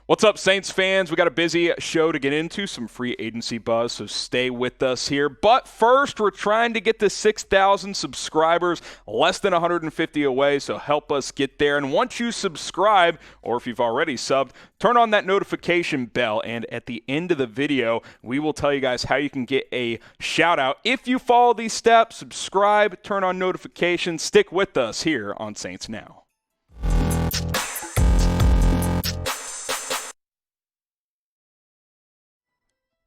What's up, Saints fans? We got a busy show to get into, some free agency buzz, so stay with us here. But first, we're trying to get to 6,000 subscribers, less than 150 away, so help us get there. And once you subscribe, or if you've already subbed, turn on that notification bell. And at the end of the video, we will tell you guys how you can get a shout out. If you follow these steps, subscribe, turn on notifications, stick with us here on Saints Now.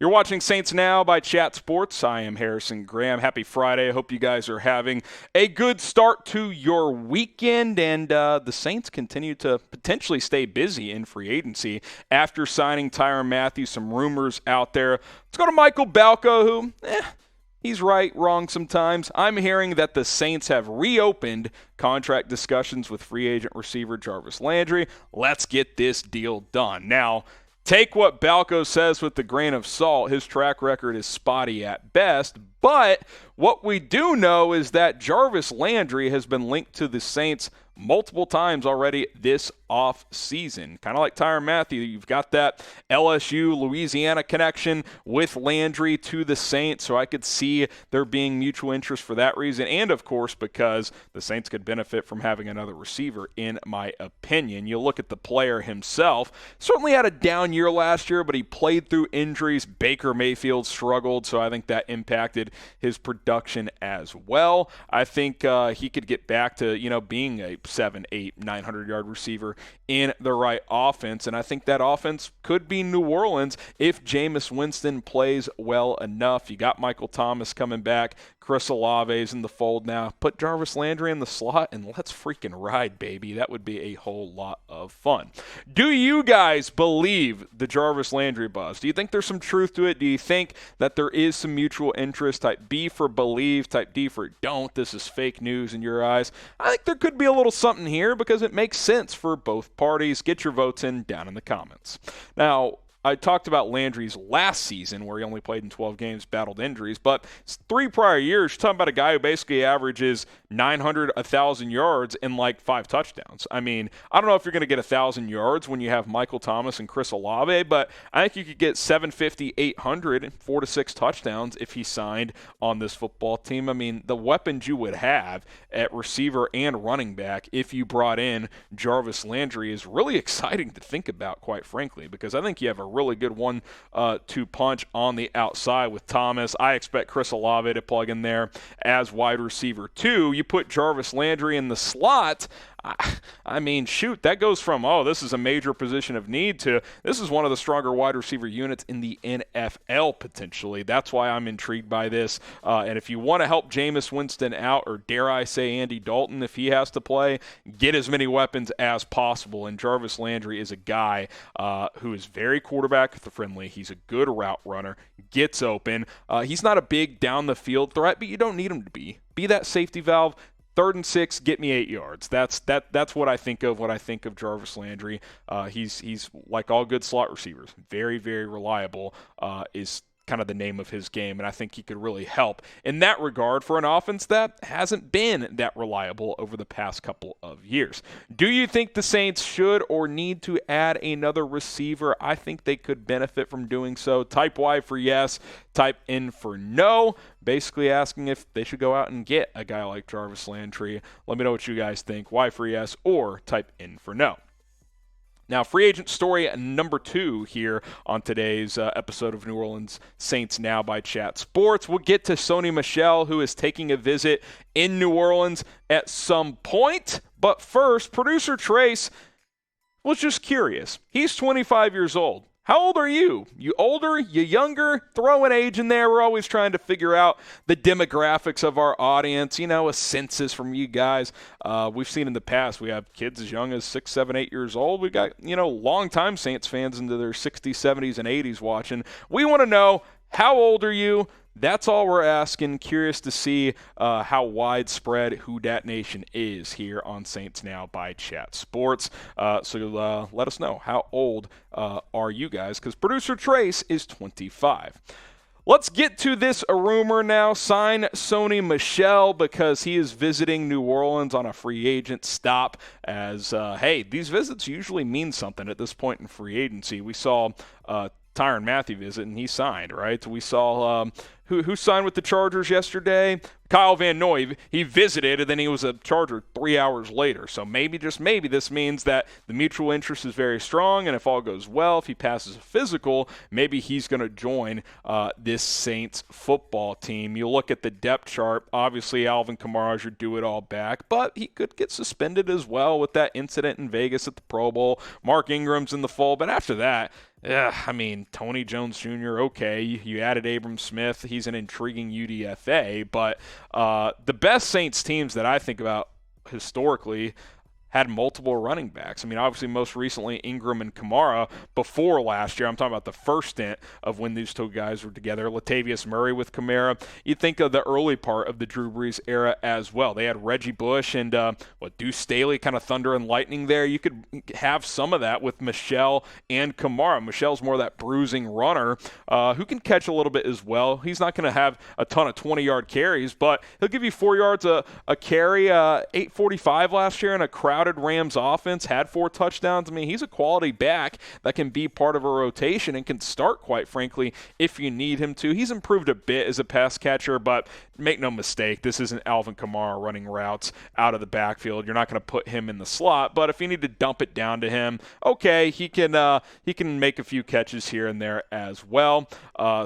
You're watching Saints Now by Chat Sports. I am Harrison Graham. Happy Friday. I hope you guys are having a good start to your weekend. And the Saints continue to potentially stay busy in free agency after signing Tyrann Mathieu. Some rumors out there. Let's go to Michael Balco, who, he's right, wrong sometimes. I'm hearing that the Saints have reopened contract discussions with free agent receiver Jarvis Landry. Let's get this deal done. Now, take what Balco says with a grain of salt. His track record is spotty at best, but what we do know is that Jarvis Landry has been linked to the Saints multiple times already this off season. Kind of like Tyrann Mathieu, you've got that LSU Louisiana connection with Landry to the Saints, so I could see there being mutual interest for that reason, and of course because the Saints could benefit from having another receiver, in my opinion. You look at the player himself, certainly had a down year last year, but he played through injuries. Baker Mayfield struggled, so I think that impacted his production as well. I think he could get back to, being a 7, 8, 900-yard receiver in the right offense, and I think that offense could be New Orleans if Jameis Winston plays well enough. You got Michael Thomas coming back. Chris Olave's in the fold now. Put Jarvis Landry in the slot, and let's freaking ride, baby. That would be a whole lot of fun. Do you guys believe the Jarvis Landry buzz? Do you think there's some truth to it? Do you think that there is some mutual interest? Type B for believe, type D for don't. This is fake news in your eyes. I think there could be a little something here because it makes sense for both parties. Get your votes in down in the comments. Now, I talked about Landry's last season where he only played in 12 games, battled injuries, but 3 prior years, you're talking about a guy who basically averages 900, 1,000 yards and like 5 touchdowns. I mean, I don't know if you're going to get 1,000 yards when you have Michael Thomas and Chris Olave, but I think you could get 750, 800, and 4 to 6 touchdowns if he signed on this football team. I mean, the weapons you would have at receiver and running back if you brought in Jarvis Landry is really exciting to think about, quite frankly, because I think you have a really good 1-2 punch on the outside with Thomas. I expect Chris Olave to plug in there as wide receiver 2. You put Jarvis Landry in the slot. I mean, shoot, that goes from, this is a major position of need to this is one of the stronger wide receiver units in the NFL potentially. That's why I'm intrigued by this. And if you want to help Jameis Winston out, or dare I say Andy Dalton if he has to play, get as many weapons as possible. And Jarvis Landry is a guy who is very quarterback-friendly. He's a good route runner, gets open. He's not a big down-the-field threat, but you don't need him to be. Be that safety valve. 3rd and 6, get me 8 yards. That's what I think of when I think of Jarvis Landry. He's like all good slot receivers, very, very reliable. Is kind of the name of his game, and I think he could really help in that regard for an offense that hasn't been that reliable over the past couple of years. Do you think the Saints should or need to add another receiver? I think they could benefit from doing so. Type Y for yes, type N for no. Basically asking if they should go out and get a guy like Jarvis Landry. Let me know what you guys think. Y for yes or type N for no. Now, free agent story number 2 here on today's episode of New Orleans Saints Now by Chat Sports. We'll get to Sony Michel, who is taking a visit in New Orleans at some point. But first, producer Trace was just curious. He's 25 years old. How old are you? You older? You younger? Throw an age in there. We're always trying to figure out the demographics of our audience. A census from you guys. We've seen in the past, we have kids as young as 6, 7, 8 years old. We've got, longtime Saints fans into their 60s, 70s, and 80s watching. We want to know, how old are you? That's all we're asking. Curious to see how widespread Who Dat Nation is here on Saints Now by Chat Sports. So let us know, how old are you guys? Because producer Trace is 25. Let's get to this rumor now. Sign Sony Michel because he is visiting New Orleans on a free agent stop. As, hey, these visits usually mean something at this point in free agency. We saw Tyrann Mathieu visit, and he signed, right? We saw who signed with the Chargers yesterday? Kyle Van Noy. He visited, and then he was a Charger 3 hours later. So maybe, just maybe, this means that the mutual interest is very strong, and if all goes well, if he passes a physical, maybe he's going to join this Saints football team. You look at the depth chart, obviously Alvin Kamara's your do-it-all back, but he could get suspended as well with that incident in Vegas at the Pro Bowl. Mark Ingram's in the fold, but after that, I mean, Tony Jones Jr., okay, you added Abram Smith. He's an intriguing UDFA, but the best Saints teams that I think about historically had multiple running backs. I mean, obviously, most recently, Ingram and Kamara. Before last year, I'm talking about the first stint of when these two guys were together. Latavius Murray with Kamara. You think of the early part of the Drew Brees era as well. They had Reggie Bush and Deuce Staley, kind of thunder and lightning there. You could have some of that with Michel and Kamara. Michel's more that bruising runner who can catch a little bit as well. He's not going to have a ton of 20-yard carries, but he'll give you 4 yards a carry, 845 last year in a crowded Rams offense, had 4 touchdowns. I mean, he's a quality back that can be part of a rotation and can start, quite frankly, if you need him to. He's improved a bit as a pass catcher, but make no mistake, this isn't Alvin Kamara running routes out of the backfield. You're not going to put him in the slot, but if you need to dump it down to him, okay, he can make a few catches here and there as well.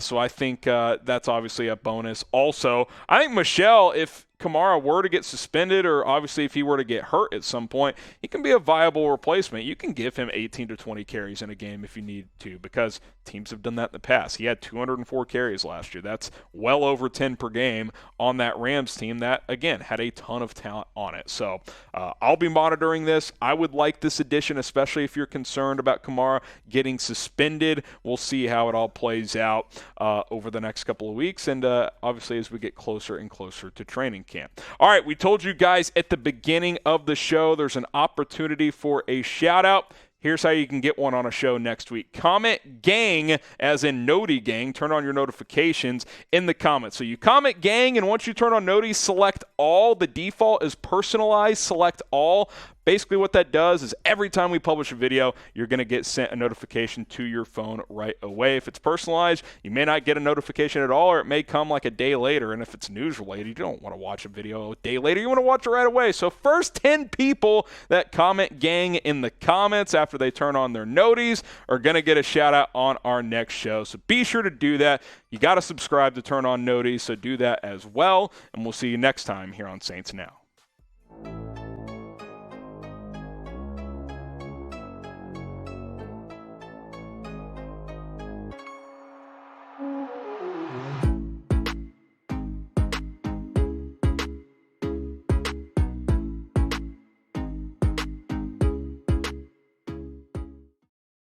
So I think that's obviously a bonus. Also, I think Michel, if Kamara were to get suspended, or obviously if he were to get hurt at some point, he can be a viable replacement. You can give him 18 to 20 carries in a game if you need to, because teams have done that in the past. He had 204 carries last year. That's well over 10 per game on that Rams team that, again, had a ton of talent on it. So I'll be monitoring this. I would like this addition, especially if you're concerned about Kamara getting suspended. We'll see how it all plays out over the next couple of weeks, and obviously as we get closer and closer to training camp. All right, we told you guys at the beginning of the show there's an opportunity for a shout-out. Here's how you can get one on a show next week. Comment gang, as in Noti Gang. Turn on your notifications in the comments. So you comment gang, and once you turn on Noti, select all. The default is personalized. Select all. Basically what that does is every time we publish a video, you're going to get sent a notification to your phone right away. If it's personalized, you may not get a notification at all, or it may come like a day later. And if it's news related, you don't want to watch a video a day later. You want to watch it right away. So first 10 people that comment gang in the comments after they turn on their noties are going to get a shout out on our next show. So be sure to do that. You got to subscribe to turn on noties, so do that as well. And we'll see you next time here on Saints Now.